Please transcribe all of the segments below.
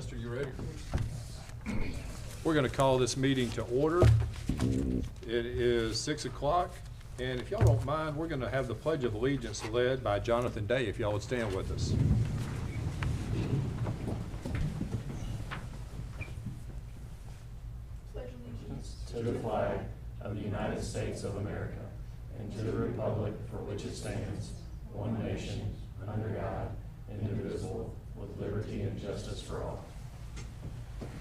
Esther, you ready? We're going to call this meeting to order. It is 6 o'clock, and if y'all don't mind, we're going to have the Pledge of Allegiance led by Jonathan Day, if y'all would stand with us. Pledge allegiance to the flag of the United States of America and to the republic for which it stands, one nation, under God, indivisible, with liberty and justice for all.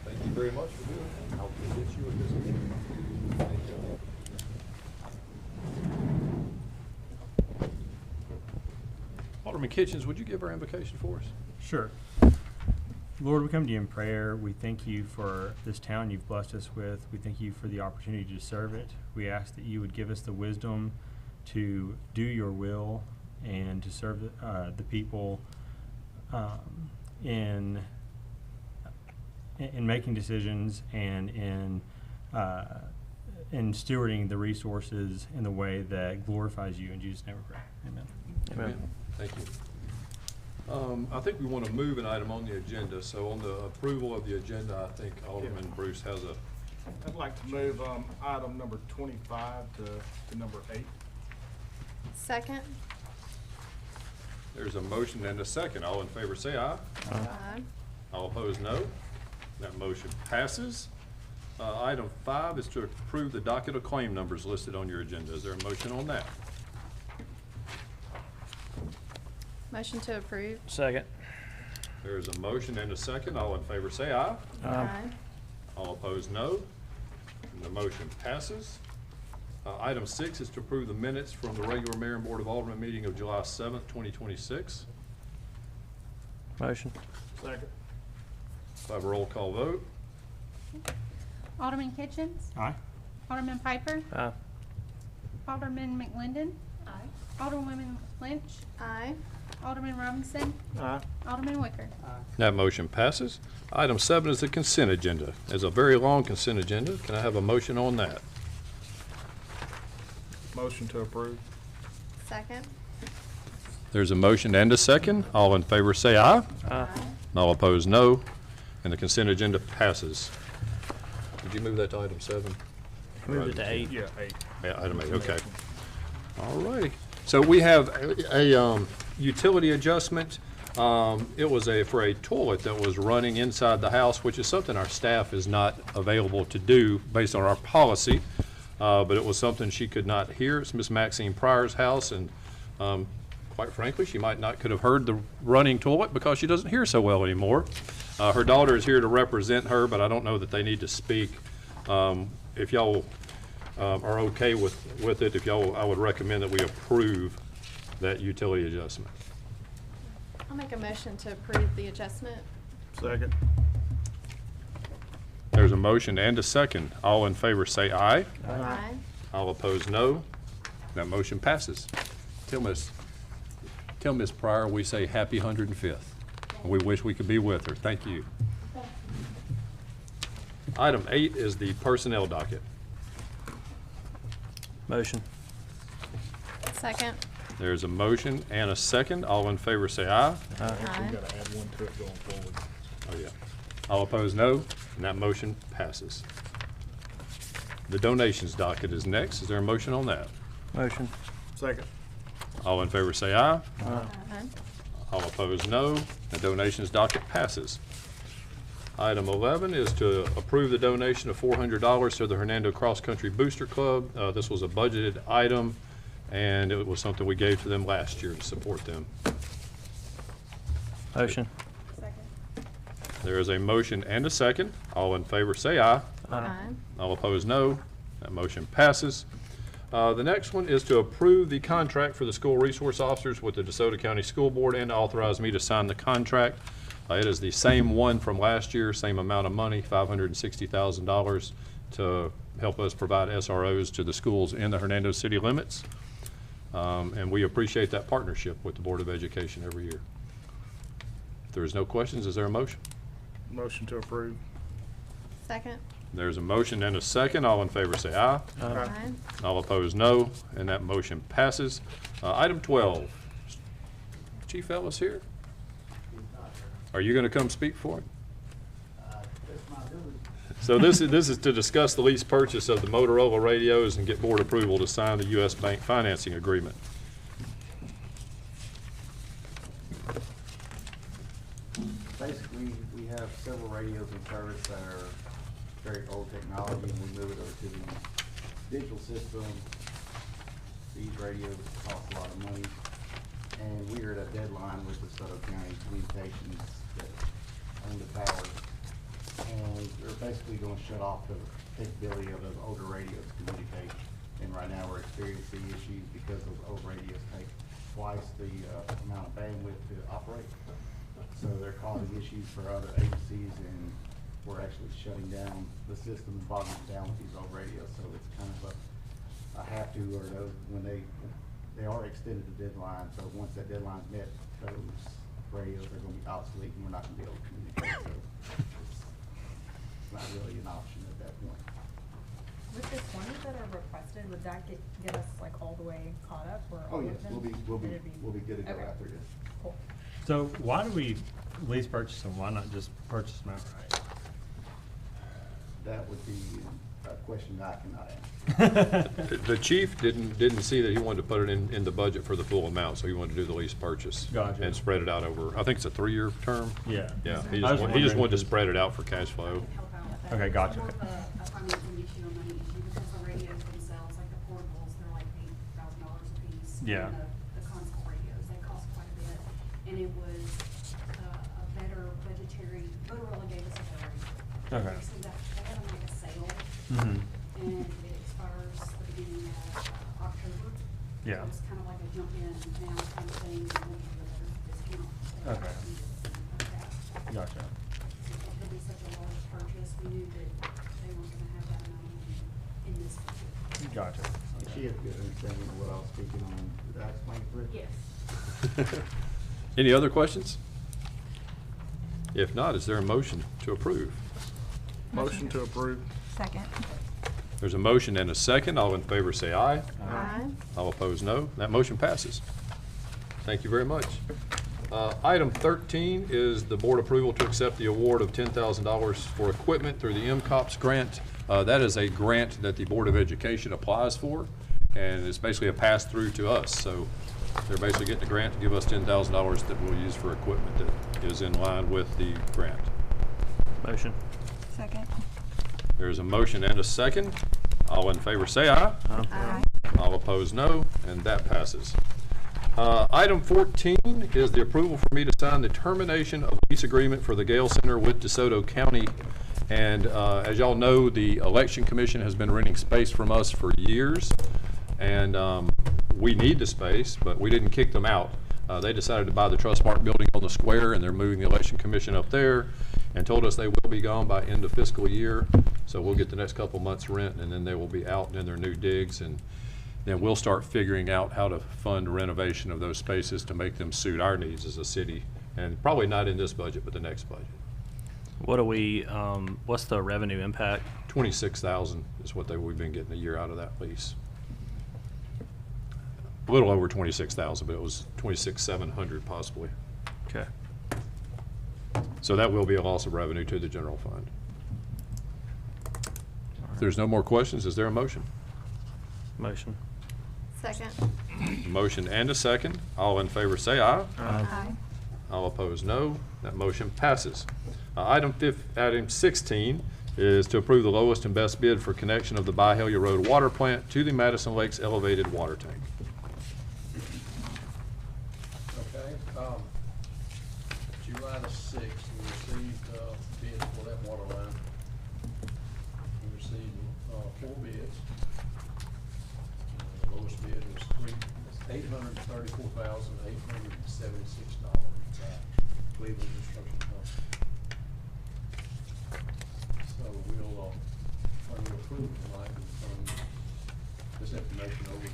Thank you very much for doing that. I'll get you with this meeting. Thank you. Alderman Kitchens, would you give our invocation for us? Sure. Lord, we come to you in prayer. We thank you for this town you've blessed us with. We thank you for the opportunity to serve it. We ask that you would give us the wisdom to do your will and to serve the people in making decisions and in stewarding the resources in the way that glorifies you. In Jesus' name we pray. Amen. Amen. Thank you. I think we want to move an item on the agenda. So on the approval of the agenda, I think Alderman Bruce has a... I'd like to move item number 25 to number 8. Second. There's a motion and a second. All in favor say aye. Aye. All opposed, no. That motion passes. Item 5 is to approve the docket of claim numbers listed on your agenda. Is there a motion on that? Motion to approve. Second. There is a motion and a second. All in favor say aye. Aye. All opposed, no. And the motion passes. Item 6 is to approve the minutes from the regular Mayor and Board of Aldermen meeting of July 7th, 2026. Motion. Second. We'll have a roll call vote. Alderman Kitchens, Aye. Alderman Piper, Aye. Alderman McLendon, Aye. Alderwoman Lynch, Aye. Alderman Robinson, Aye. Alderman Wicker. That motion passes. Item 7 is the consent agenda. It's a very long consent agenda. Can I have a motion on that? Motion to approve. Second. There's a motion and a second. All in favor say aye. Aye. All opposed, no. And the consent agenda passes. Did you move that to item 7? Move it to 8. Yeah, 8. Yeah, item 8, okay. All righty. So we have a utility adjustment. It was for a toilet that was running inside the house, which is something our staff is not available to do based on our policy. But it was something she could not hear. It's Miss Maxine Pryor's house, and quite frankly, she could have heard the running toilet because she doesn't hear so well anymore. Her daughter is here to represent her, but I don't know that they need to speak. If y'all are okay with it, I would recommend that we approve that utility adjustment. I'll make a motion to approve the adjustment. Second. There's a motion and a second. All in favor say aye. Aye. All opposed, no. That motion passes. Tell Miss Pryor we say happy 105th. We wish we could be with her. Thank you. Item 8 is the personnel docket. Motion. Second. There's a motion and a second. All in favor say aye. Aye. We've got to add one to it going forward. Oh, yeah. All opposed, no. And that motion passes. The donations docket is next. Is there a motion on that? Motion. Second. All in favor say aye. Aye. All opposed, no. The donations docket passes. Item 11 is to approve the donation of $400 to the Hernando Cross Country Booster Club. This was a budgeted item, and it was something we gave to them last year to support them. Motion. Second. There is a motion and a second. All in favor say aye. Aye. All opposed, no. That motion passes. The next one is to approve the contract for the school resource officers with the DeSoto County School Board and to authorize me to sign the contract. It is the same one from last year, same amount of money, $560,000 to help us provide SROs to the schools in the Hernando city limits. And we appreciate that partnership with the Board of Education every year. If there is no questions, is there a motion? Motion to approve. Second. There's a motion and a second. All in favor say aye. Aye. All opposed, no. And that motion passes. Item 12. Chief Ellis here? Are you going to come speak for it? So this is to discuss the lease purchase of the Motorola radios and get board approval to sign the U.S. Bank financing agreement. Basically, we have several radios in service that are very old technology, and we move it over to the digital system. These radios cost a lot of money, and we are at a deadline with the Soto County Communications that own the towers. And we're basically gonna shut off the capability of those older radios to communicate. And right now, we're experiencing issues because those old radios take twice the amount of bandwidth to operate. So they're causing issues for other agencies, and we're actually shutting down the system and bogging it down with these old radios. So it's kind of a have to, or those, when they are extended the deadline. So once that deadline's met, those radios are gonna be obsolete, and we're not gonna be able to communicate. So it's not really an option at that point. With the 20 that are requested, would that get us like all the way caught up, or Oh, all yes, of them? we'll be good to go Okay. after this. Cool. So why do we lease purchase them? Why not just purchase them outright? That would be a question that I cannot answer. The chief didn't see that he wanted to put it in the budget for the full amount, so he wanted to do the lease purchase. Gotcha. And spread it out over, I think it's a 3-year term. Yeah. Yeah, I he was just wanted wondering to if- spread it out for cash flow. Help out with that. Okay, gotcha. It's more of a financing issue, a money issue, because the radios themselves, like the portables, they're like $8,000 a piece. Yeah. And the console radios, they cost quite a bit. And it was a better budgetary, Motorola gave us a better rate. Okay. So that, they had them like a sale, Mm-hmm. and it expires the beginning of October. Yeah. So it's kind of like a jump in now kind of thing, and we'll give you a better discount. Okay. Gotcha. It'll be such a large purchase, we knew that they weren't gonna have that amount of money in this budget. Gotcha. She has a good understanding of what I was speaking on. Did I explain it correctly? Yes. Any other questions? If not, is there a motion to approve? Motion to approve. Second. There's a motion and a second. All in favor say aye. Aye. All opposed, no. That motion passes. Thank you very much. Item 13 is the board approval to accept the award of $10,000 for equipment through the MCOPS grant. That is a grant that the Board of Education applies for, and it's basically a pass-through to us. So they're basically getting a grant to give us $10,000 that we'll use for equipment that is in line with the grant. Motion. Second. There's a motion and a second. All in favor say aye. Aye. All opposed, no, and that passes. Item 14 is the approval for me to sign the termination of lease agreement for the Gale Center with DeSoto County. And as y'all know, the Election Commission has been renting space from us for years. And we need the space, but we didn't kick them out. They decided to buy the Trustmark building on the square, and they're moving the Election Commission up there, and told us they will be gone by end of fiscal year. So we'll get the next couple months rent, and then they will be out in their new digs. And then we'll start figuring out how to fund renovation of those spaces to make them suit our needs as a city. And probably not in this budget, but the next budget. What do we, what's the revenue impact? 26,000 is what we've been getting a year out of that lease. A little over 26,000, but it was 26,700 possibly. Okay. So that will be a loss of revenue to the general fund. If there's no more questions, is there a motion? Motion. Second. Motion and a second. All in favor say aye. Aye. All opposed, no. That motion passes. Item 16 is to approve the lowest and best bid for connection of the Byhalia Road water plant to the Madison Lakes elevated water tank. Okay, July the 6th, we received bids for that water line. We received 4 bids. The lowest bid was $834,876. Cleveland Construction Company. So we'll, when you approve tonight, we'll turn this information over to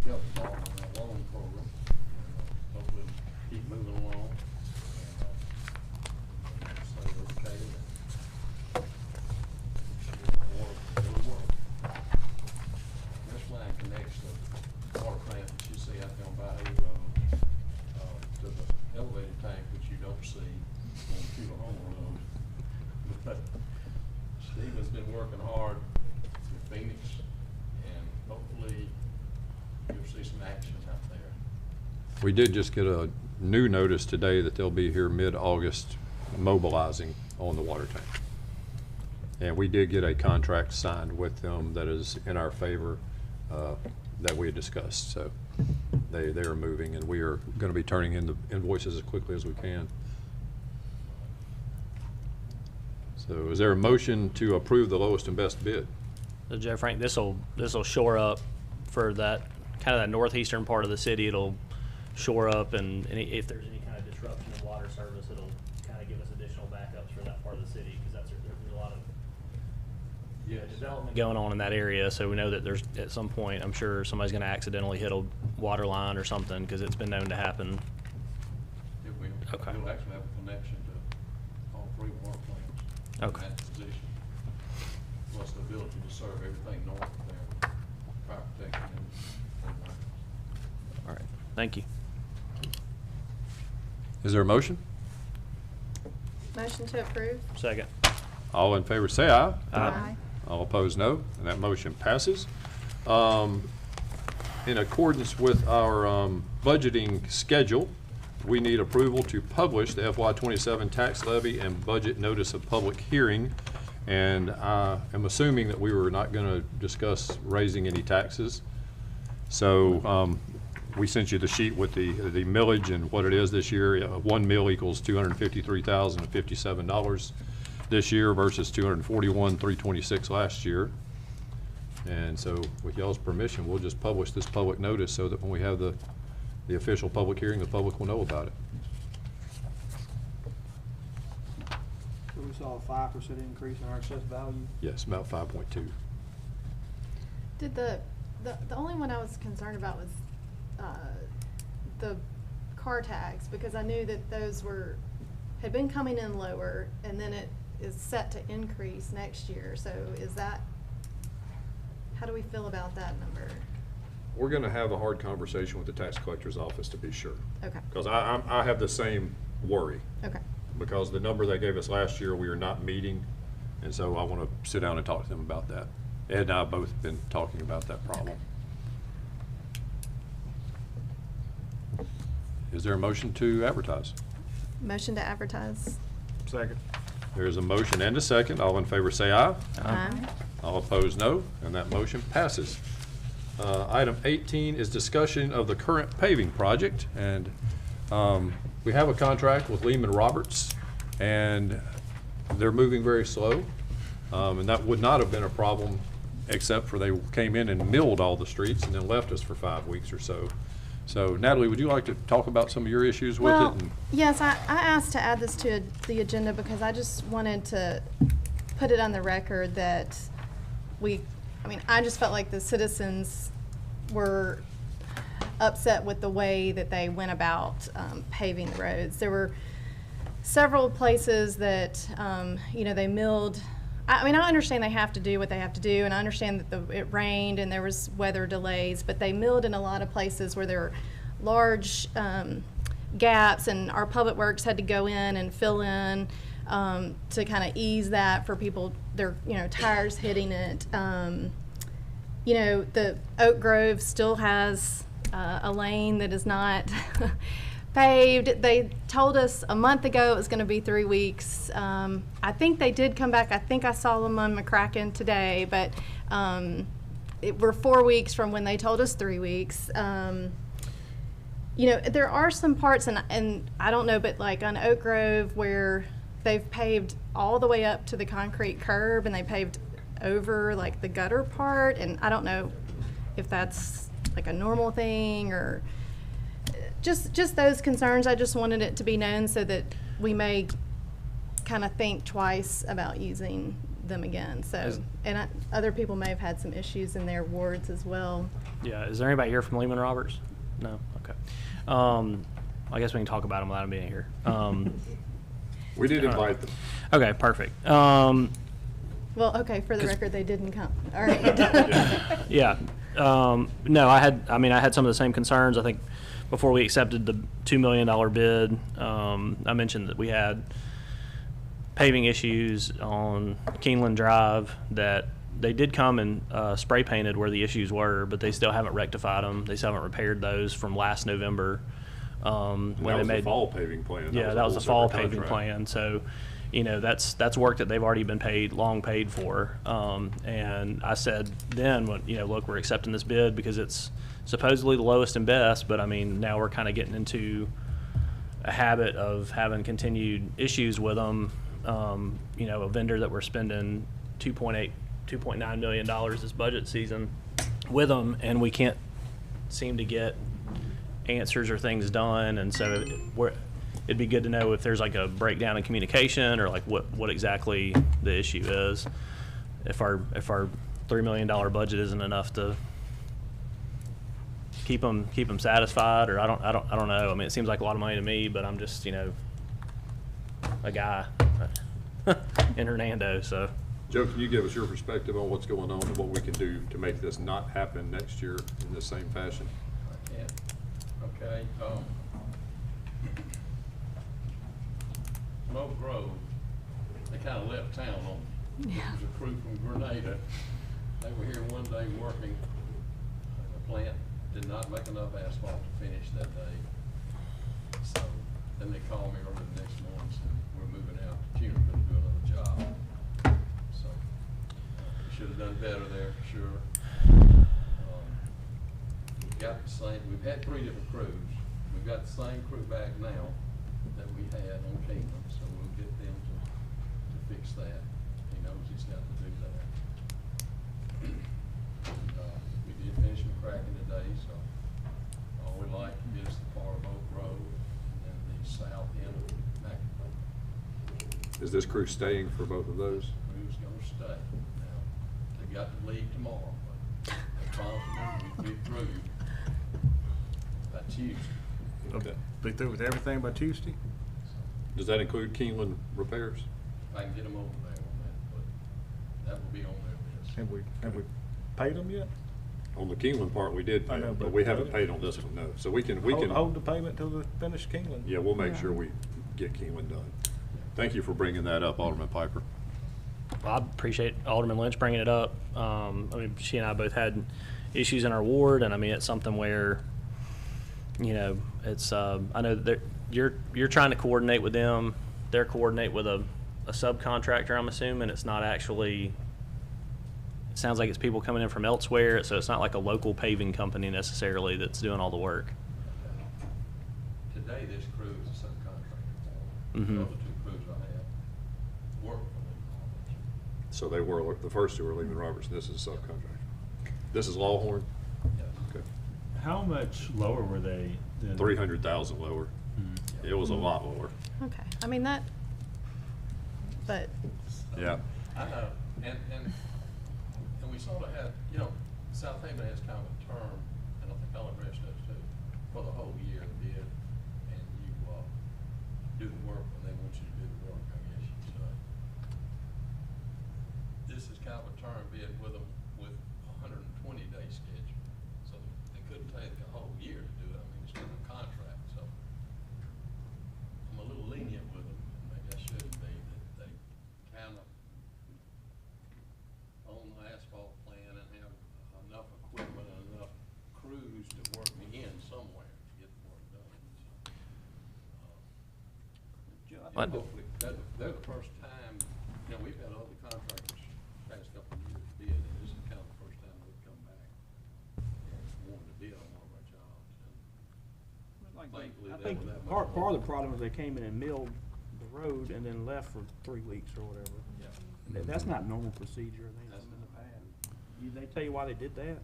Jeff Ball on our loan program. And hopefully keep moving along. And say okay. It'll work. This line connects the water plant that you see out there on Bayou Road to the elevated tank, which you don't see on Cuba Home Road. But Stephen's been working hard in Phoenix, and hopefully you'll see some action out there. We did just get a new notice today that they'll be here mid-August mobilizing on the water tank. And we did get a contract signed with them that is in our favor, that we had discussed. So they are moving, and we are going to be turning in the invoices as quickly as we can. So is there a motion to approve the lowest and best bid? So Joe Frank, this'll shore up for that, kind of that northeastern part of the city. It'll shore up, and if there's any kind of disruption in water service, it'll kind of give us additional backups for that part of the city, because there's a lot of development going on in that area. So we know that there's, at some point, I'm sure somebody's going to accidentally hit a water line or something, because it's been known to happen. It will. Okay. You'll actually have a connection to all 3 water plants. Okay. In that position. Plus the ability to serve everything north of there, fire protection and All right, thank you. Is there a motion? Motion to approve? Second. All in favor say aye. Aye. All opposed, no, and that motion passes. In accordance with our budgeting schedule, we need approval to publish the FY27 tax levy and budget notice of public hearing. And I am assuming that we were not going to discuss raising any taxes. So we sent you the sheet with the millage and what it is this year. 1 mill equals $253,057 this year versus $241,326 last year. And so with y'all's permission, we'll just publish this public notice so that when we have the official public hearing, the public will know about it. So we saw a 5% increase in our assessed value. Yes, about 5.2. Did the only one I was concerned about was the car tags, because I knew that those had been coming in lower, and then it is set to increase next year. So is that, how do we feel about that number? We're going to have a hard conversation with the tax collector's office to be sure. Okay. Because I have the same worry. Okay. Because the number they gave us last year, we are not meeting. And so I want to sit down and talk to them about that. Ed and I have both been talking about that problem. Is there a motion to advertise? Motion to advertise? Second. There is a motion and a second. All in favor say aye. Aye. All opposed, no, and that motion passes. Item 18 is discussion of the current paving project, and we have a contract with Lehman Roberts, and they're moving very slow, and that would not have been a problem except for they came in and milled all the streets and then left us for 5 weeks or so. So Natalie, would you like to talk about some of your issues with Well, it? And yes, I asked to add this to the agenda because I just wanted to put it on the record that I just felt like the citizens were upset with the way that they went about paving the roads. There were several places that, they milled. I understand they have to do what they have to do, and I understand that it rained and there was weather delays, but they milled in a lot of places where there were large gaps, and our public works had to go in and fill in to kind of ease that for people, their tires hitting it. The Oak Grove still has a lane that is not paved. They told us a month ago it was going to be 3 weeks. I think they did come back. I think I saw them on McCracken today, but we're 4 weeks from when they told us 3 weeks. There are some parts, and I don't know, but like on Oak Grove where they've paved all the way up to the concrete curb, and they paved over like the gutter part, and I don't know if that's like a normal thing or just those concerns. I just wanted it to be known so that we may kind of think twice about using them again. So, other people may have had some issues in their wards as well. Yeah, is there anybody here from Lehman Roberts? No? Okay. I guess we can talk about them without them being here. we did invite them. Okay, perfect. Well, okay, for the record, they didn't come. All right. Yeah. No, I had some of the same concerns. I think before we accepted the $2 million bid, I mentioned that we had paving issues on Keeneland Drive that they did come and spray painted where the issues were, but they still haven't rectified them. They still haven't repaired those from last November. When That they was the made fall paving plan. Yeah, that was a the fall whole separate paving contract. plan. So, you know, that's work that they've already been paid, long paid for. And I said then, look, we're accepting this bid because it's supposedly the lowest and best, but I mean, now we're kind of getting into a habit of having continued issues with them. A vendor that we're spending $2.9 million this budget season with them, and we can't seem to get answers or things done. And so it'd be good to know if there's like a breakdown in communication or like what exactly the issue is. If our $3 million budget isn't enough to keep them satisfied, or I don't know. I mean, it seems like a lot of money to me, but I'm just a guy in Hernando. So, Joe, can you give us your perspective on what's going on and what we can do to make this not happen next year in the same fashion? Yeah, okay, Smoke Grove, they kinda left town on me. It was a crew from Grenada. They were here one day working, the plant did not make enough asphalt to finish that day. So, then they called me early the next morning and said, we're moving out to Cuba to do another job. So, we should have done better there, for sure. We've got the same, we've had 3 different crews. We've got the same crew back now that we had on Kingdom, so we'll get them to fix that. He knows he's got to do that. We did finish McCracken today, so all we like is the part of Oak Road and then the south end of McIntyre. Is this crew staying for both of those? Crew's gonna stay. Now, they got to leave tomorrow, but they promised me we'd be through by Tuesday. Okay. Be through with everything by Tuesday? Does that include Keeneland repairs? I can get them over there on that, but that will be on their list. Have we paid them yet? On the Keeneland part, we did I pay, know, but but- we haven't paid on this one, no. So we can, Hold the payment till the finish Kingland. yeah, we'll make sure we get Keeneland done. Thank you for bringing that up, Alderman Piper. well, I appreciate Alderman Lynch bringing it up. I mean, she and I both had issues in our ward, and I mean, it's something where, it's, I know that you're trying to coordinate with them. They're coordinate with a subcontractor, I'm assuming. It's not actually, it sounds like it's people coming in from elsewhere, so it's not like a local paving company necessarily that's doing all the work. Today, this crew is a subcontractor. Mhm. The other 2 crews I have work for them. So they were, the first 2 were Lehman Roberts, this is a subcontractor. This is Lawhorn? Yes. Okay. How much lower were they than? 300,000 lower. It was a lot lower. Okay, I mean but Yeah. I know, and we sort of have, South Haven has kind of a term, and I think all the rest does too, for the whole year bid, and you, do the work when they want you to do the work, I guess you'd say. This is kind of a term bid with a 120-day schedule, so they couldn't take a whole year to do it. I mean, it's not a contract, so I'm a little lenient with them, and maybe I shouldn't be, that they kind of own the asphalt plan and have enough equipment and enough crews to work me in somewhere to get the work done. So, hopefully, they're the first time, we've had other contractors past couple of years bid, and this is kind of the first time they've come back and wanted to bid on one of our jobs. Thankfully, I they think were that much part of lower. the problem is they came in and milled the road and then left for 3 weeks or whatever. Yeah. That's not normal procedure, I think, That's in the not. past. They tell you why they did that?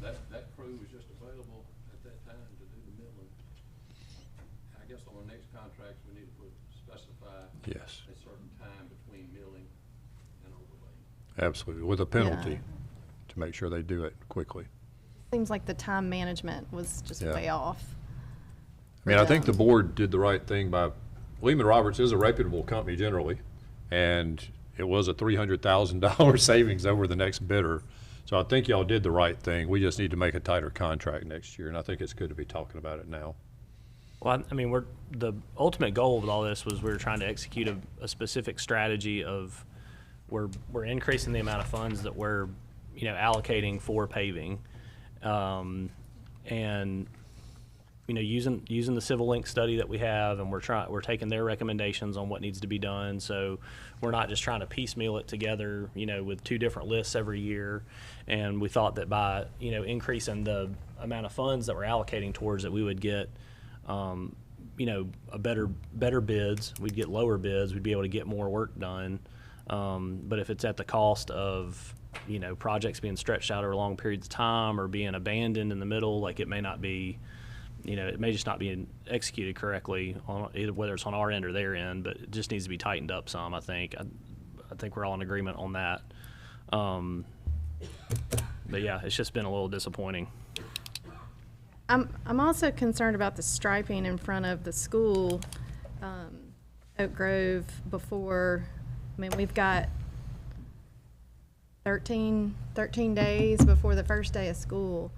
That crew was just available at that time to do the milling. I guess on the next contracts, we need to specify Yes. a certain time between milling and overlaying. Absolutely, with a penalty Yeah. to make sure they do it quickly. seems like the time management was just Yeah. way off. I mean, I think Yeah. the board did the right thing by, Lehman Roberts is a reputable company generally, and it was a $300,000 savings over the next bidder. So I think y'all did the right thing. We just need to make a tighter contract next year, and I think it's good to be talking about it now. Well, I mean, the ultimate goal of all this was we were trying to execute a specific strategy of we're increasing the amount of funds that we're, allocating for paving. And, using the Civil Link study that we have, and we're taking their recommendations on what needs to be done. So we're not just trying to piecemeal it together, with 2 different lists every year. And we thought that by, increasing the amount of funds that we're allocating towards it, we would get, a better bids. We'd get lower bids. We'd be able to get more work done. But if it's at the cost of, projects being stretched out over long periods of time or being abandoned in the middle, like it may not be, it may just not be executed correctly on either, whether it's on our end or their end, but it just needs to be tightened up some, I think. I think we're all in agreement on that. But yeah, it's just been a little disappointing. I'm also concerned about the striping in front of the school, Oak Grove, before, we've got 13 days before the first day of school.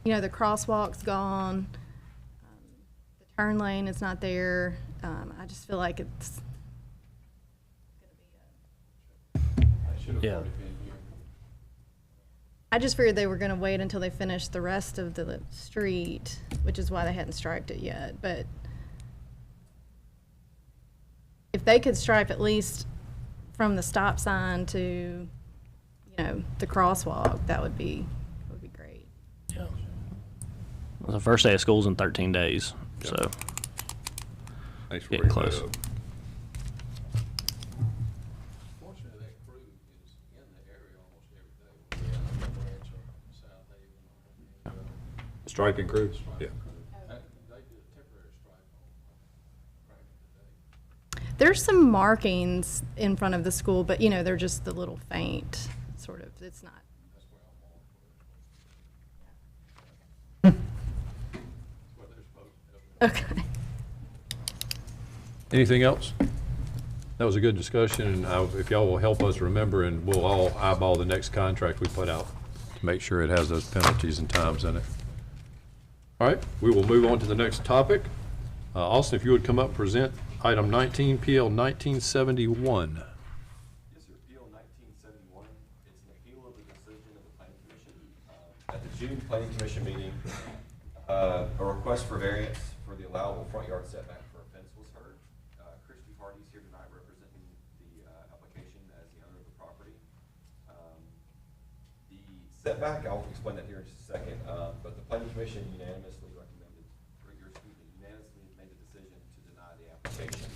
The crosswalk's gone, the turn lane is not there. I just feel like it's gonna be Yeah. I just figured they were gonna wait until they finished the rest of the street, which is why they hadn't striped it yet, but if they could stripe at least from the stop sign to, the crosswalk, that would be great. Yeah. Well, the first day of school's in 13 days, so Thanks for getting bringing that close. up. Fortunately, that crew is in the area almost every day. We're out on the ranch or South Haven. Striping crews? Yeah. They did a temporary stripe on Franklin today. There's some markings in front of the school, but they're just the little faint, sort of, it's not. That's where I'm on for it. That's what they're supposed to do. Okay. Anything else? That was a good discussion, and if y'all will help us remember, and we'll all eyeball the next contract we put out, make sure it has those penalties and times in it. All right, we will move on to the next topic. Austin, if you would come up and present item 19, PL 1971. Yes, sir. PL 1971. It's an appeal of the decision of the Planning Commission. At the June Planning Commission meeting, a request for variance for the allowable front yard setback for a fence was heard. Christy Hardy's here tonight representing the application as the owner of the property. The setback, I'll explain that here in just a second, but the Planning Commission unanimously recommended, unanimously made the decision to deny the application.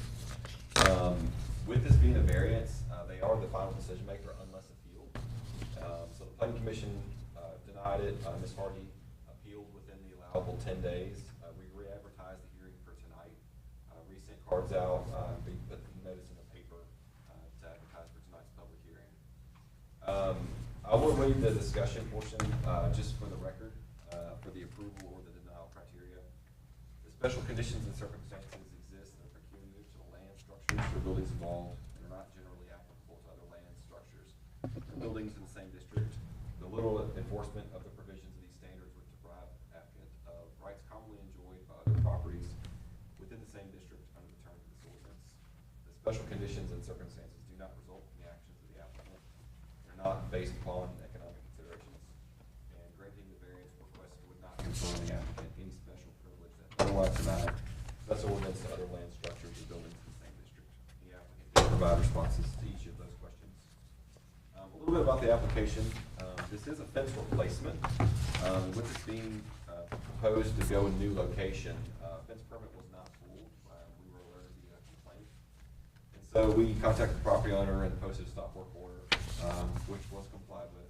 With this being a variance, they are the final decision maker unless appealed. So the Planning Commission denied it. Ms. Hardy appealed within the allowable 10 days. We re-advertised the hearing for tonight. Resent cards out, we put the notice in the paper to advertise for tonight's public hearing. I will waive the discussion portion just for the record for the approval or the denial criteria. The special conditions and circumstances exist that are peculiar to the land structures or buildings involved and are not generally applicable to other land structures or buildings in the same district. The little enforcement of the provisions of these standards would deprive the applicant of rights commonly enjoyed by other properties within the same district under the terms of this ordinance. The special conditions and circumstances do not result from the actions of the applicant. They're not based upon economic considerations, and granting the variance request would not confer on the applicant any special privilege that otherwise denied such ordinance to other land structures or buildings in the same district. The applicant did provide responses to each of those questions. A little bit about the application. This is a fence replacement. With this being proposed to go in a new location, fence permit was not pulled. We were alerted of the complaint. And so we contacted the property owner and posted a stop work order, which was complied with.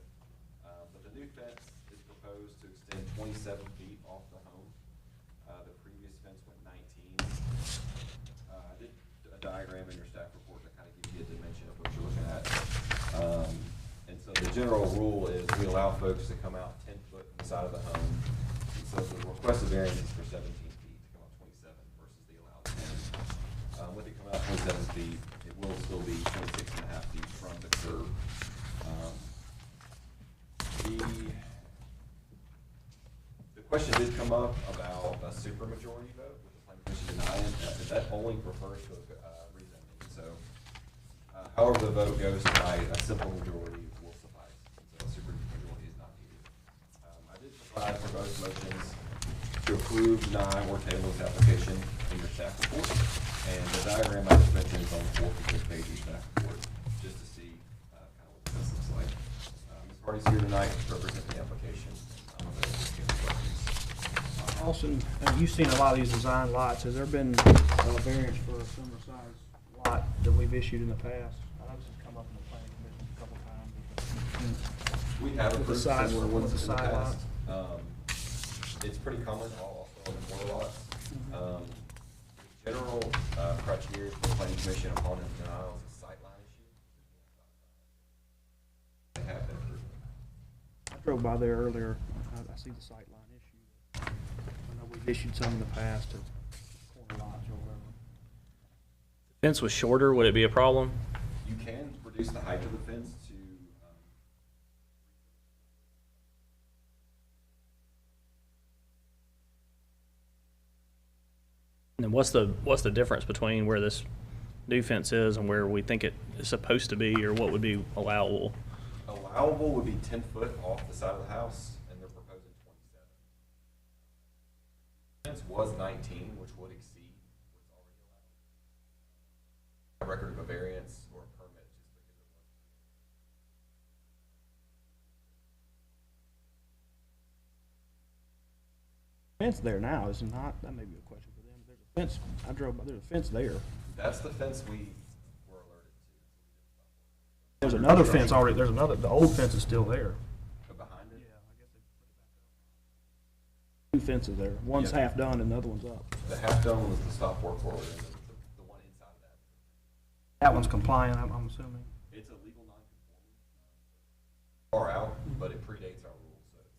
But the new fence is proposed to extend 27 feet off the home. The previous fence went 19. I did a diagram in your staff report that kind of gives you a dimension of what you're looking at. And so the general rule is we allow folks to come out 10 foot from the side of the home. And so the requested variance is for 17 feet to come out 27 versus the allowed 10. With it coming out 27 feet, it will still be 26 and a half feet from the curb. The question did come up about a supermajority vote with the planning commission denying, that only refers to rezoning. So, however the vote goes tonight, a simple majority will suffice. So a supermajority is not needed. I did provide for both motions to approve, deny, or table this application in your staff report. And the diagram I just mentioned is on the fourth and fifth page of your staff report, just to see kind of what this looks like. Ms. Hardy's here tonight to represent the application. Austin, you've seen a lot of these design lots. Has there been a variance for a similar size lot that we've issued in the past? I know this has come up in the planning commission a couple times. We have With the approved side- similar with ones the in the side past. lots. It's pretty common also on the corner lots. General criteria for the planning commission upon its denial is a sightline issue. They have been approved. I drove by there earlier. I see the sight line issue. I know we've issued some in the past to corner lots or whatever. Fence was shorter, would it be a problem? You can reduce the height of the fence to, And what's the difference between where this new fence is and where we think it is supposed to be, or what would be allowable? allowable would be 10 foot off the side of the house, and they're proposing 27. Fence was 19, which would exceed what's already allowed. A record of a variance or a permit just because it was. Fence there now, is not, that may be a question for them. There's a fence, I drove by, there's a fence there. That's the fence we were alerted to. There's another fence already, the old fence is still there. Behind it? Yeah, I guess they put it back up. Two fences there, one's Yeah. half done and the other one's up. The half dome was the stop work order, and the one inside of that. That one's compliant, I'm assuming. It's a legal non-conforming, far out, but it predates our rules, so it's.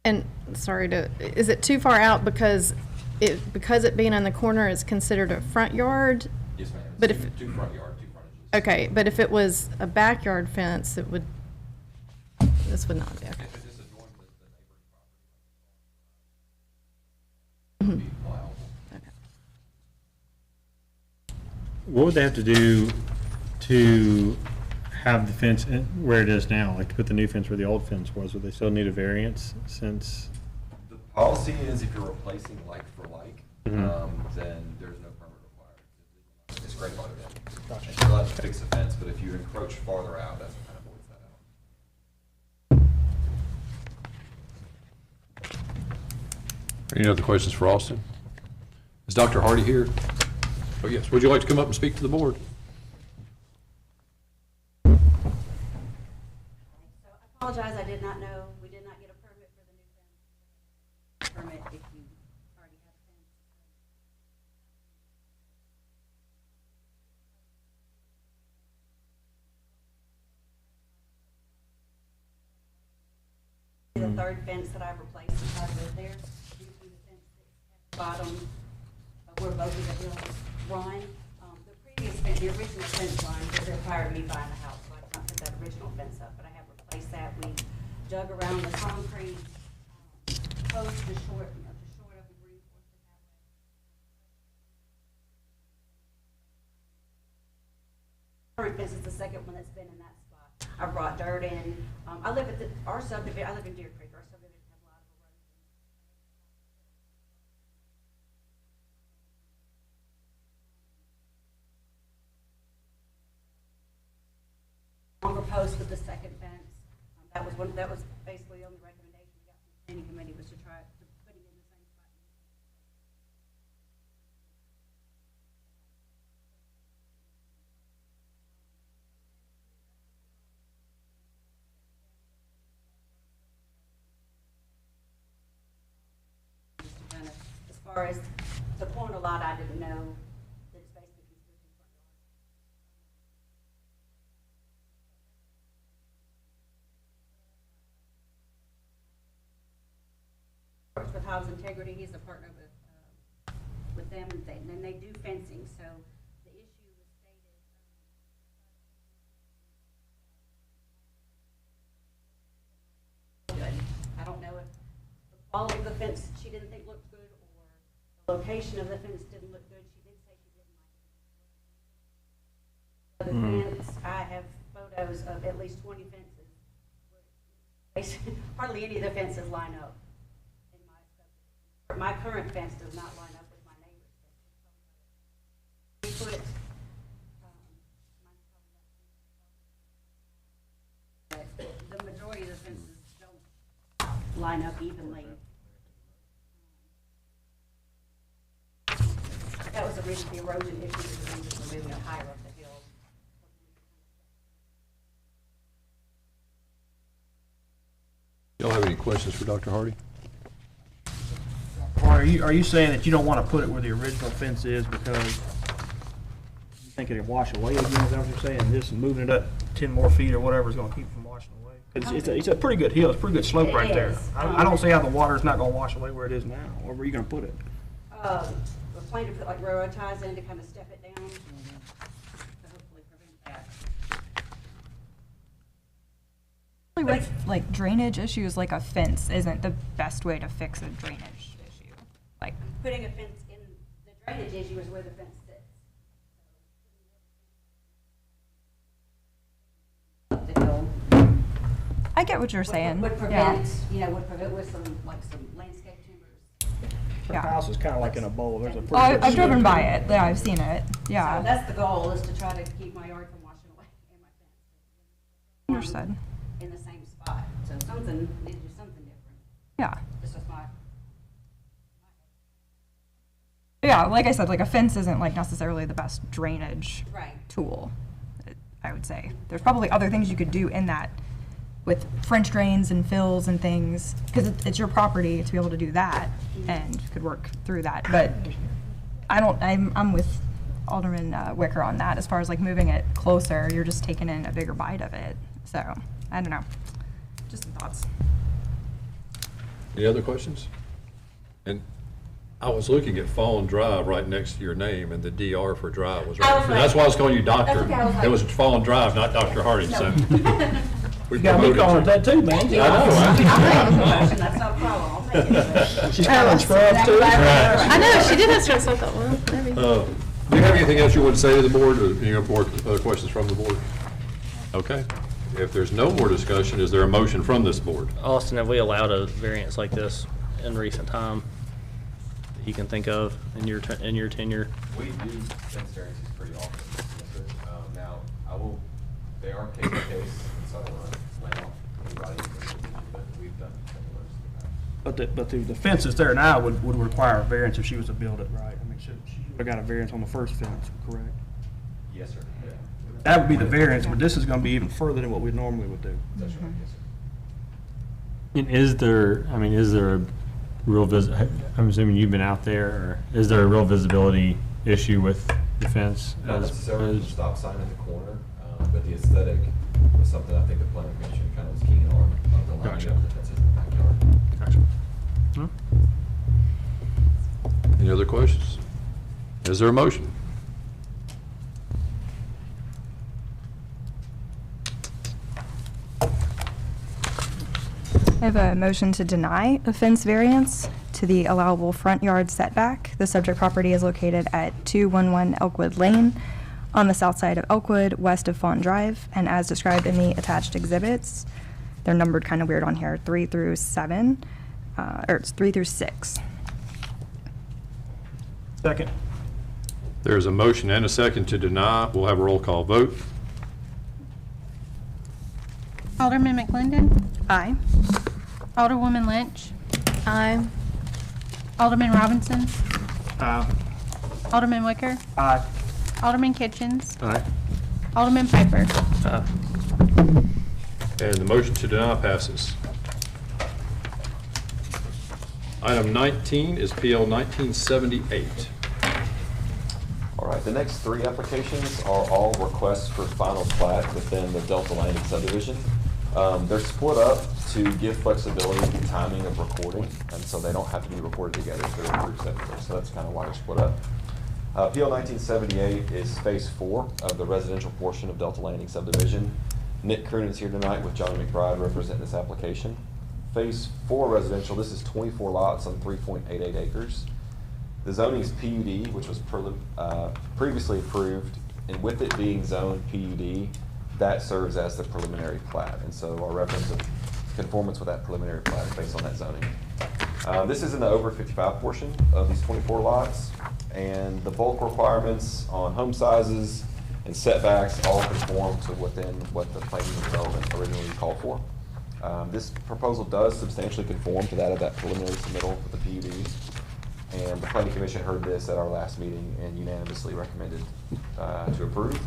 And, sorry to, is it too far out because it being on the corner is considered a front yard? Yes, ma'am. But It's if- two front yard, two frontages. Okay, but if it was a backyard fence, it would, this would not be, okay. If it disadjoins the neighboring property, it would be allowable. Okay. What would they have to do to have the fence where it is now, like to put the new fence where the old fence was? Would they still need a variance since? The policy is if you're replacing like for like, Mhm. then there's no permit required. It's grandfathered in. And you're allowed to fix a fence, but if you encroach farther out, that's what kind of voids that out. Any other questions for Austin? Is Dr. Hardy here? Oh, yes. Would you like to come up and speak to the board? So I apologize, I did not know, we did not get a permit for the new fence. Permit if you already have a fence. The third fence that I replaced since I lived there, due to the fence at the bottom of where both of the hills run. The previous fence, the original fence line, was required me buying the house, so I did not put that original fence up, but I have replaced that. We dug around the concrete post to short, to short up and reinforce it that way. Current fence is the second one that's been in that spot. I brought dirt in. I live at our subdivision, I live in Deer Creek. Our subdivision has a lot of erosion. Longer post with the second fence. That was basically the only recommendation we got from the planning committee was to try to put it in the same spot. Just to kind of, as far as the corner lot, I didn't know that it's basically considered front yard. Works with House Integrity, he's a partner with them, and then they do fencing, so the issue was stated. Good. I don't know if the quality of the fence she didn't think looked good, location of the fence didn't look good. She did say she didn't like it. The fence, I have photos of at least 20 fences. Hardly any of the fences line up. My current fence does not line up with my neighbor's fence. We put, the majority of the fences don't line up evenly. That was the reason the erosion issue was just moving it higher up the hill. Y'all have any questions for Dr. Hardy? Or are you saying that you don't want to put it where the original fence is because you think it'll wash away again? Is that what you're saying? Just moving it up 10 more feet or whatever is going to keep it from washing away? It's a pretty good hill. It's a pretty good slope right there. I don't see how the water's not going to wash away where it is now. Or where are you going to put it? We're planning to put like railroad ties in to kind of step it down to hopefully prevent that. With like drainage issues, like a fence isn't the best way to fix a drainage issue. Like Putting a fence in, the drainage issue is where the fence sits. Up the hill. I get what you're saying. Would Yeah. prevent, would prevent with some landscape timbers. The Yeah. house is kind of like in a bowl. There's a pretty Oh, good I've driven slope. by it. Yeah, I've seen it. So Yeah. that's the goal, is to try to keep my yard from washing away and my fence. Understood. In the same spot. So need to do something different. Yeah. This was my, Yeah, like I said, like a fence isn't like necessarily the best drainage right. tool, I would say. There's probably other things you could do in that with French drains and fills and things, because it's your property to be able to do that and you could work through that. But I'm with Alderman Wicker on that. As far as like moving it closer, you're just taking in a bigger bite of it. So, I don't know. Just some thoughts. Any other questions? And I was looking at Fawn Drive right next to your name, and the DR for Drive was right. That's why I was calling you doctor. okay, I was like- It was Fawn Drive, not Dr. Hardy, so. You got me calling it that too, man. I know. That's not a problem, I'll take it. She's kind of scrubs too. I know, she did have stress. I thought, well, maybe. Do you have anything else you want to say to the board, or any more other questions from the board? Okay. If there's no more discussion, is there a motion from this board? Austin, have we allowed a variance like this in recent time that you can think of in your tenure? We do fence variances pretty often, yes, sir. Now, they are case by case, so I don't want to lay off anybody, but we've done some of those in the past. But the fence that's there now would require a variance if she was to build it, right? I mean, she would have got a variance on the first fence, correct? Yes, sir. Yeah. That would be the variance, but this is going to be even further than what we normally would do. That's right, yes, sir. And is there a real I'm assuming you've been out there, or is there a real visibility issue with the fence? Not necessarily the stop sign in the corner, but the aesthetic was something I think the planning commission kind of was keen on, the lining Gotcha. of the fences in the backyard. Gotcha. Hmm? Any other questions? Is there a motion? I have a motion to deny a fence variance to the allowable front yard setback. The subject property is located at 211 Elkwood Lane on the south side of Elkwood, west of Fawn Drive, and as described in the attached exhibits, they're numbered kind of weird on here, 3 through 7, or it's 3 through 6. Second. There's a motion and a second to deny. We'll have a roll call vote. Alderman McLendon. Aye. Alderwoman Lynch. Aye. Alderman Robinson. Aye. Alderman Wicker. Aye. Alderman Kitchens. Aye. Alderman Piper. And the motion to deny passes. Item 19 is PL 1978. All right, the next three applications are all requests for final plat within the Delta Landing subdivision. They're split up to give flexibility in the timing of recording, and so they don't have to be recorded together. They're approved separately, so that's kind of why they're split up. PL 1978 is phase 4 of the residential portion of Delta Landing subdivision. Nick Cronin is here tonight with Johnny McBride representing this application. Phase 4 residential, this is 24 lots on 3.88 acres. The zoning is PUD, which was previously approved, and with it being zoned PUD, that serves as the preliminary plat. And so our reference of conformance with that preliminary plat is based on that zoning. This is in the over 55 portion of these 24 lots, and the bulk requirements on home sizes and setbacks all conform to within what the planning and development originally called for. This proposal does substantially conform to that of that preliminary submittal with the PUD. And the planning commission heard this at our last meeting and unanimously recommended to approve.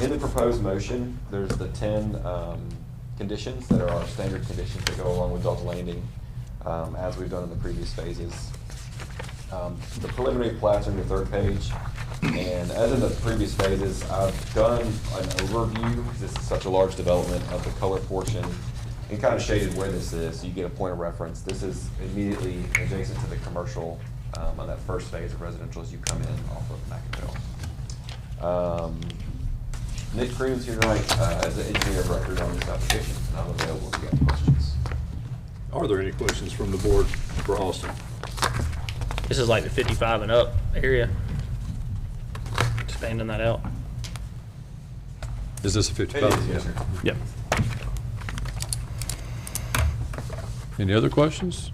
In the proposed motion, there's the 10 conditions that are our standard conditions that go along with Delta Landing, as we've done in the previous phases. The preliminary plats are on your third page, and as in the previous phases, I've done an overview, because this is such a large development, of the color portion, and kind of shaded where this is, so you get a point of reference. This is immediately adjacent to the commercial on that first phase of residential as you come in off of McIntyre. Nick Cruz here tonight as the engineer of record on this application, and I'm available if you have any questions. Are there any questions from the board for Austin? This is like the 55 and up area. Expanding that out. Is this a 55? It is, yes, sir. Yep. Any other questions?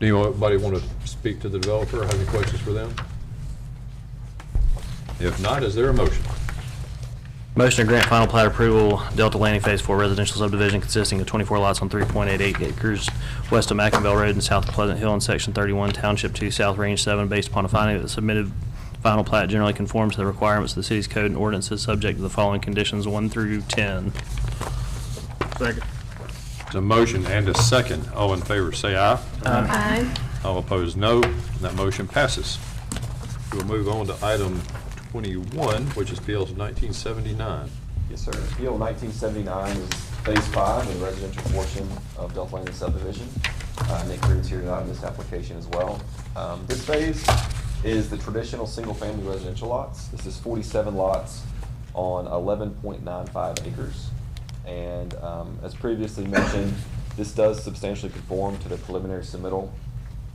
Anybody want to speak to the developer or have any questions for them? If not, is there a motion? Motion to grant final plat approval, Delta Landing Phase 4 residential subdivision consisting of 24 lots on 3.88 acres west of Mackinville Road and south of Pleasant Hill in Section 31, Township 2, South Range 7, based upon a finding that the submitted final plat generally conforms to the requirements of the city's code and ordinances subject to the following conditions 1 through 10. Second. There's a motion and a second. All in favor, say aye. Aye. All opposed, no. That motion passes. We'll move on to item 21, which is PL 1979. Yes, sir. PL 1979 is phase 5 of the residential portion of Delta Landing subdivision. Nick Cruz here tonight on this application as well. This phase is the traditional single-family residential lots. This is 47 lots on 11.95 acres. And as previously mentioned, this does substantially conform to the preliminary submittal.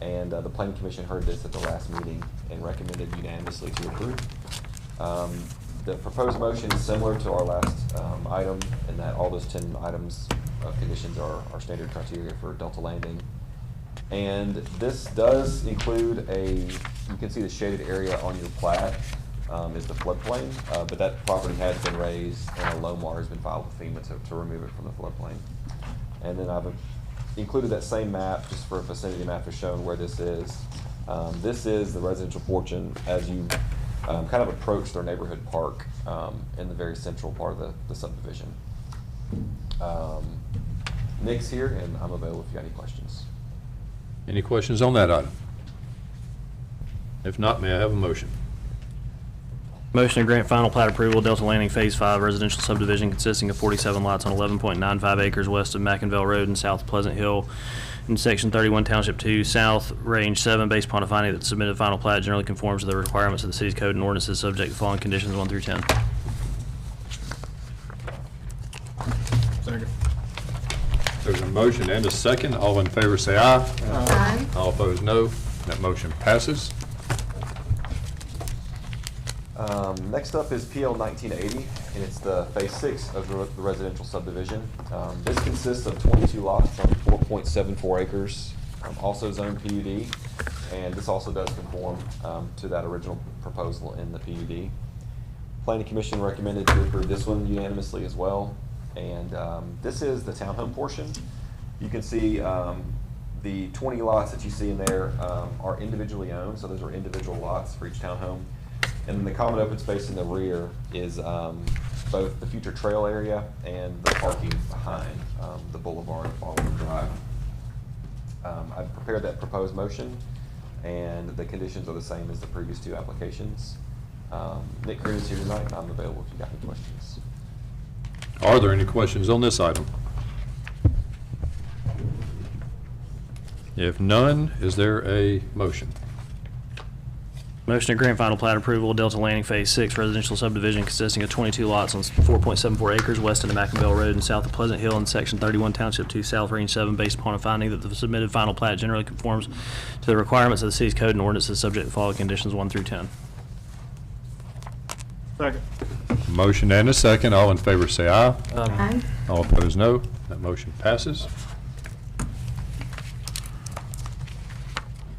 And the Planning Commission heard this at the last meeting and recommended unanimously to approve. The proposed motion is similar to our last item in that all those 10 items of conditions are standard criteria for Delta Landing. And this does include you can see the shaded area on your plat is the floodplain, but that property has been raised and a LOMAR has been filed with FEMA to remove it from the floodplain. And then I've included that same map just for a vicinity map to show where this is. This is the residential portion as you kind of approach their neighborhood park in the very central part of the subdivision. Nick's here, and I'm available if you have any questions. Any questions on that item? If not, may I have a motion? Motion to grant final plat approval, Delta Landing Phase 5 residential subdivision consisting of 47 lots on 11.95 acres west of Mackinville Road and south of Pleasant Hill in Section 31, Township 2, South Range 7, based upon a finding that the submitted final plat generally conforms to the requirements of the city's code and ordinances subject to the following conditions 1 through 10. Second. There's a motion and a second. All in favor, say aye. Aye. All opposed, no. That motion passes. Next up is PL 1980, and it's the phase 6 of the residential subdivision. This consists of 22 lots on 4.74 acres, also zoned PUD, and this also does conform to that original proposal in the PUD. Planning Commission recommended to approve this one unanimously as well, and this is the townhome portion. You can see the 20 lots that you see in there are individually owned, so those are individual lots for each townhome. And then the common open space in the rear is both the future trail area and the parking behind the boulevard of Baldwin Drive. I've prepared that proposed motion, and the conditions are the same as the previous two applications. Nick Cruz is here tonight, and I'm available if you got any questions. Are there any questions on this item? If none, is there a motion? Motion to grant final plat approval, Delta Landing Phase 6 residential subdivision consisting of 22 lots on 4.74 acres west of the Mackinville Road and south of Pleasant Hill in Section 31, Township 2, South, Range 7, based upon a finding that the submitted final plat generally conforms to the requirements of the city's code and ordinances subject to the following conditions 1 through 10. Second. Motion and a second. All in favor say aye. Aye. All opposed, no. That motion passes.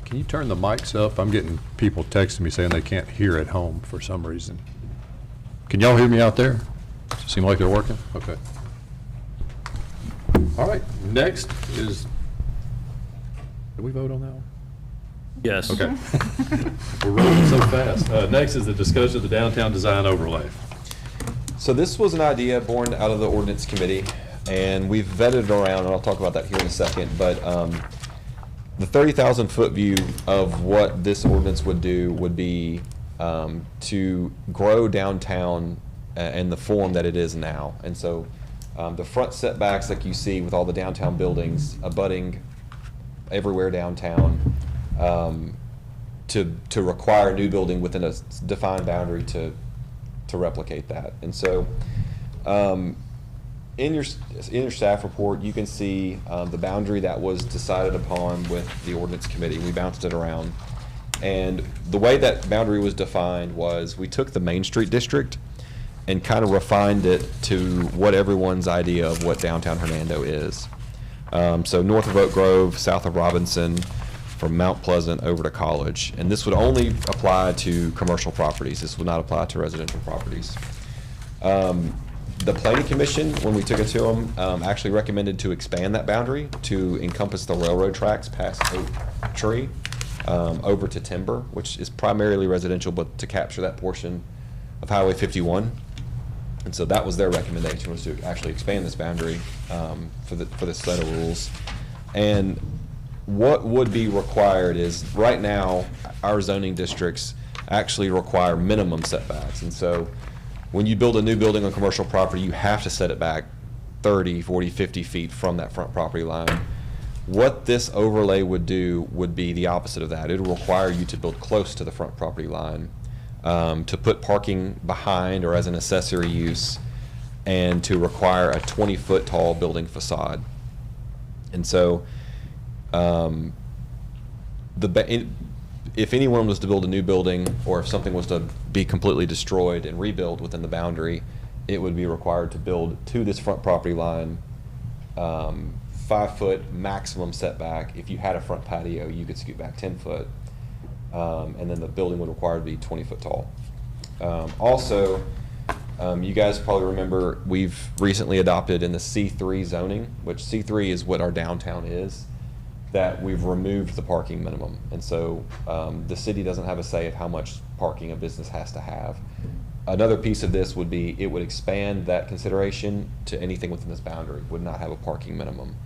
Can you turn the mics up? I'm getting people texting me saying they can't hear at home for some reason. Can y'all hear me out there? Seem like they're working? Okay. All right, next is, did we vote on that one? Yes. Okay. We're rolling so fast. Next is the discussion of the downtown design overlay. So this was an idea born out of the ordinance committee, and we've vetted it around, and I'll talk about that here in a second, but the 30,000 foot view of what this ordinance would do would be to grow downtown in the form that it is now. And so the front setbacks like you see with all the downtown buildings abutting everywhere downtown, to require new building within a defined boundary to replicate that. And so in your staff report, you can see the boundary that was decided upon with the ordinance committee. We bounced it around. And the way that boundary was defined was we took the Main Street district and kind of refined it to what everyone's idea of what downtown Hernando is. So north of Oak Grove, south of Robinson, from Mount Pleasant over to College. And this would only apply to commercial properties. This would not apply to residential properties. The Planning Commission, when we took it to them, actually recommended to expand that boundary to encompass the railroad tracks past Oak Tree over to Timber, which is primarily residential, but to capture that portion of Highway 51. And so that was their recommendation, was to actually expand this boundary for this set of rules. And what would be required is, right now, our zoning districts actually require minimum setbacks. And so when you build a new building on commercial property, you have to set it back 30, 40, 50 feet from that front property line. What this overlay would do would be the opposite of that. It would require you to build close to the front property line, to put parking behind or as an accessory use, and to require a 20-foot tall building facade. And so if anyone was to build a new building, or if something was to be completely destroyed and rebuilt within the boundary, it would be required to build to this front property line, 5-foot maximum setback. If you had a front patio, you could scoot back 10 foot. And then the building would require to be 20 foot tall. Also, you guys probably remember we've recently adopted in the C3 zoning, which C3 is what our downtown is, that we've removed the parking minimum. And so the city doesn't have a say of how much parking a business has to have. Another piece of this would be, it would expand that consideration to anything within this boundary, would not have a parking minimum.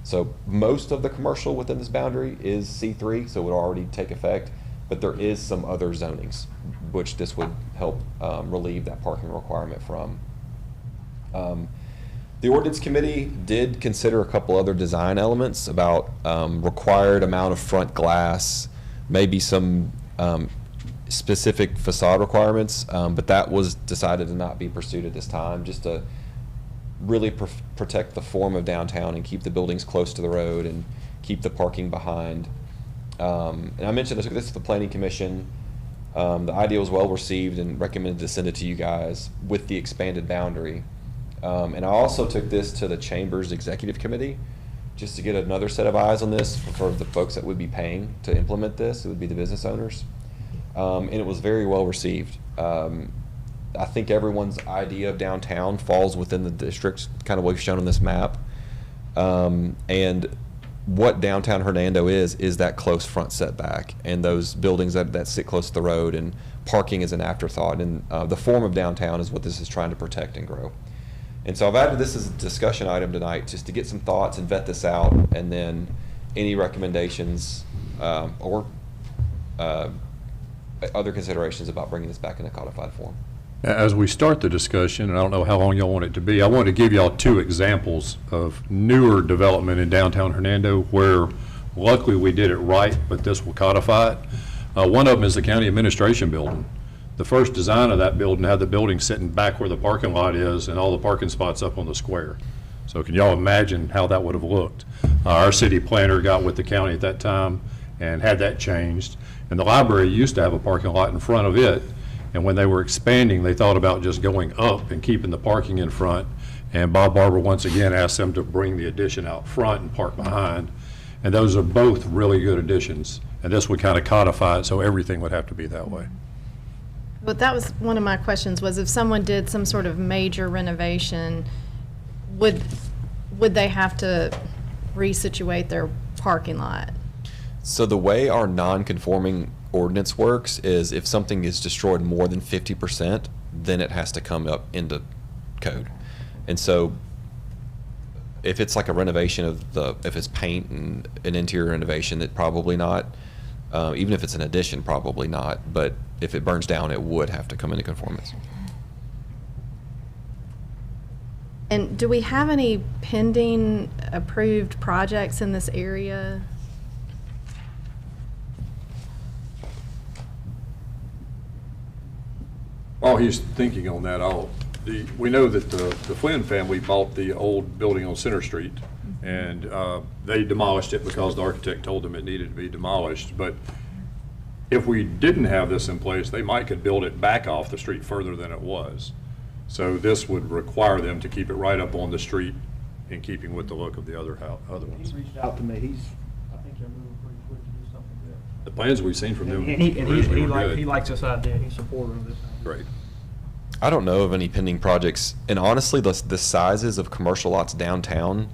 So most of the commercial within this boundary is C3, so it would already take effect, but there is some other zonings, which this would help relieve that parking requirement from. The ordinance committee did consider a couple other design elements about required amount of front glass, maybe some specific facade requirements, but that was decided to not be pursued at this time, just to really protect the form of downtown and keep the buildings close to the road and keep the parking behind. And I mentioned this to the Planning Commission. The idea was well received and recommended to send it to you guys with the expanded boundary. And I also took this to the Chamber's Executive Committee just to get another set of eyes on this for the folks that would be paying to implement this. It would be the business owners. And it was very well received. I think everyone's idea of downtown falls within the district, kind of what we've shown on this map. And what downtown Hernando is that close front setback and those buildings that sit close to the road, and parking is an afterthought. And the form of downtown is what this is trying to protect and grow. And so I've added this as a discussion item tonight, just to get some thoughts and vet this out, and then any recommendations or other considerations about bringing this back in a codified form. As we start the discussion, and I don't know how long y'all want it to be, I want to give y'all two examples of newer development in downtown Hernando where luckily we did it right, but this will codify it. One of them is the county administration building. The first design of that building had the building sitting back where the parking lot is and all the parking spots up on the square. So can y'all imagine how that would have looked? Our city planner got with the county at that time and had that changed. And the library used to have a parking lot in front of it. And when they were expanding, they thought about just going up and keeping the parking in front. And Bob Barber once again asked them to bring the addition out front and park behind. And those are both really good additions. And this would kind of codify it so everything would have to be that way. But that was one of my questions, was if someone did some sort of major renovation, would they have to resituate their parking lot? So the way our non-conforming ordinance works is if something is destroyed more than 50%, then it has to come up into code. And so if it's like a renovation of if it's paint and an interior renovation, that probably not. Even if it's an addition, probably not. But if it burns down, it would have to come into conformance. And do we have any pending approved projects in this area? While he's thinking on that, we know that the Flynn family bought the old building on Center Street, and they demolished it because the architect told them it needed to be demolished. But if we didn't have this in place, they might could build it back off the street further than it was. So this would require them to keep it right up on the street in keeping with the look of the other ones. He reached out to me. I think they're moving pretty quick to do something good. The plans we've seen from them And originally were good. he likes this idea. He's supportive of this idea. Great. I don't know of any pending projects, and honestly, the sizes of commercial lots downtown,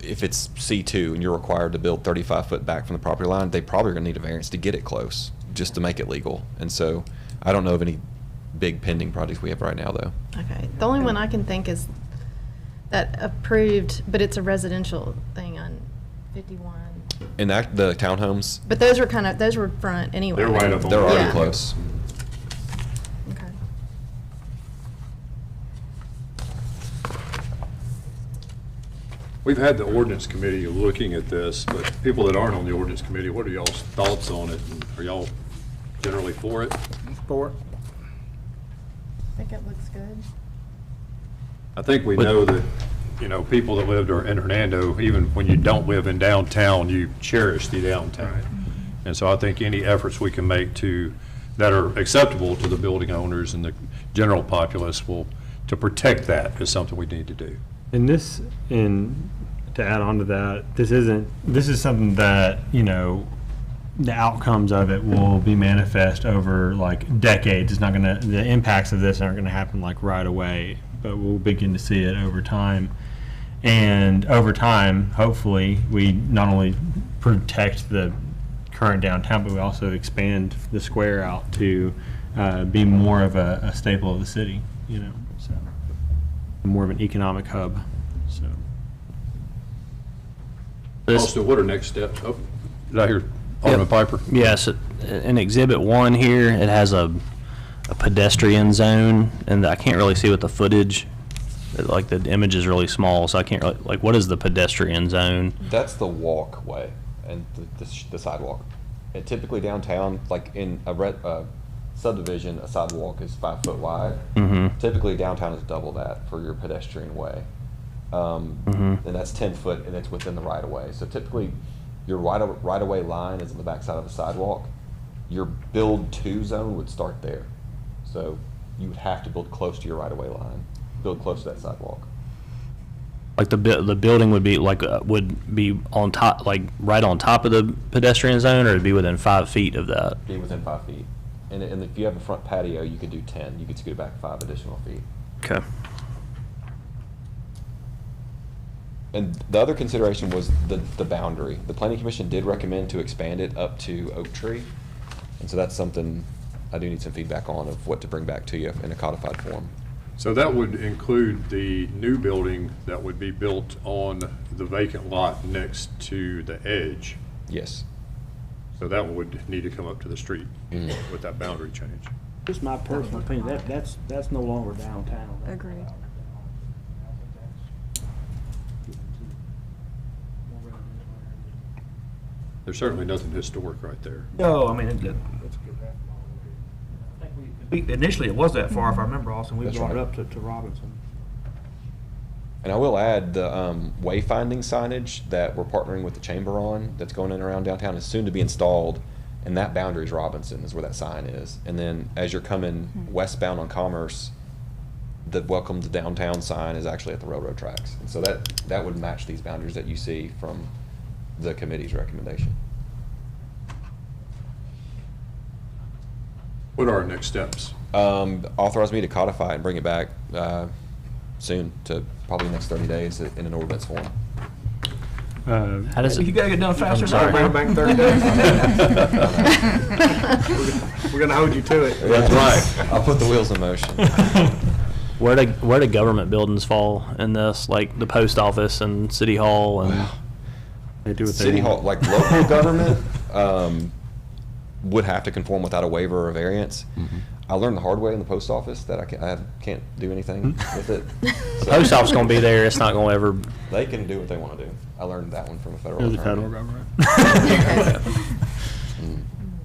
if it's C2 and you're required to build 35 foot back from the property line, they probably are going to need a variance to get it close, just to make it legal. And so I don't know of any big pending projects we have right now, though. Okay, the only one I can think is that approved, but it's a residential thing on 51. And the townhomes, But those were front anyway. They're right up on they're already Yeah. close. Okay. We've had the ordinance committee looking at this, but people that aren't on the ordinance committee, what are y'all's thoughts on it? And are y'all generally for it? For it. I think it looks good. I think we know that, people that lived in Hernando, even when you don't live in downtown, you cherish the downtown. And so I think any efforts we can make that are acceptable to the building owners and the general populace to protect that is something we need to do. And to add on to that, this is something that, the outcomes of it will be manifest over like decades. The impacts of this aren't gonna happen like right away, but we'll begin to see it over time. And over time, hopefully, we not only protect the current downtown, but we also expand the square out to be more of a staple of the city, so more of an economic hub, so. Also, what are next steps? Oh, did I hear Alderman Piper? Yes, in Exhibit 1 here, it has a pedestrian zone, and I can't really see what the footage, like the image is really small, so I can't really, like, what is the pedestrian zone? That's the walkway and the sidewalk. And typically downtown, like in a subdivision, a sidewalk is 5 foot wide. Mm-hmm. Typically downtown is double that for your pedestrian way. And that's 10 foot and it's within the right of way. So typically your right of way line is on the backside of the sidewalk. Your build to zone would start there. So you would have to build close to your right of way line, build close to that sidewalk. Like the building would be on top, like right on top of the pedestrian zone, or it'd be within 5 feet of that? Be within 5 feet. And if you have a front patio, you could do 10. You could scoot back 5 additional feet. Okay. And the other consideration was the boundary. The Planning Commission did recommend to expand it up to Oak Tree. And so that's something I do need some feedback on of what to bring back to you in a codified form. So that would include the new building that would be built on the vacant lot next to the edge. Yes. So that would need to come up to the street with that boundary change. Just my personal opinion, that's no longer downtown. Agreed. There's certainly nothing historic right there. No, I mean, initially it was that far, if I remember, Austin, we That's brought it right. up to Robinson. And I will add the wayfinding signage that we're partnering with the chamber on, that's going in around downtown, is soon to be installed. And that boundary is Robinson, is where that sign is. And then as you're coming westbound on Commerce, the welcome to downtown sign is actually at the railroad tracks. And so that would match these boundaries that you see from the committee's recommendation. What are our next steps? Authorize me to codify and bring it back soon, to probably the next 30 days in an ordinance form. How does it? You gotta get done faster. sorry. than Bring that, it back 30 man. days. We're gonna hold you to it. That's right. I'll put the wheels in motion. Where do government buildings fall in this, like the post office and city hall and? They do what they City want. hall, like local government, would have to conform without a waiver or variance. I learned the hard way in the post office that I can't do anything with it. So Post office gonna be there, it's not gonna ever, they can do what they want to do. I learned that one from a federal It was the attorney. federal government.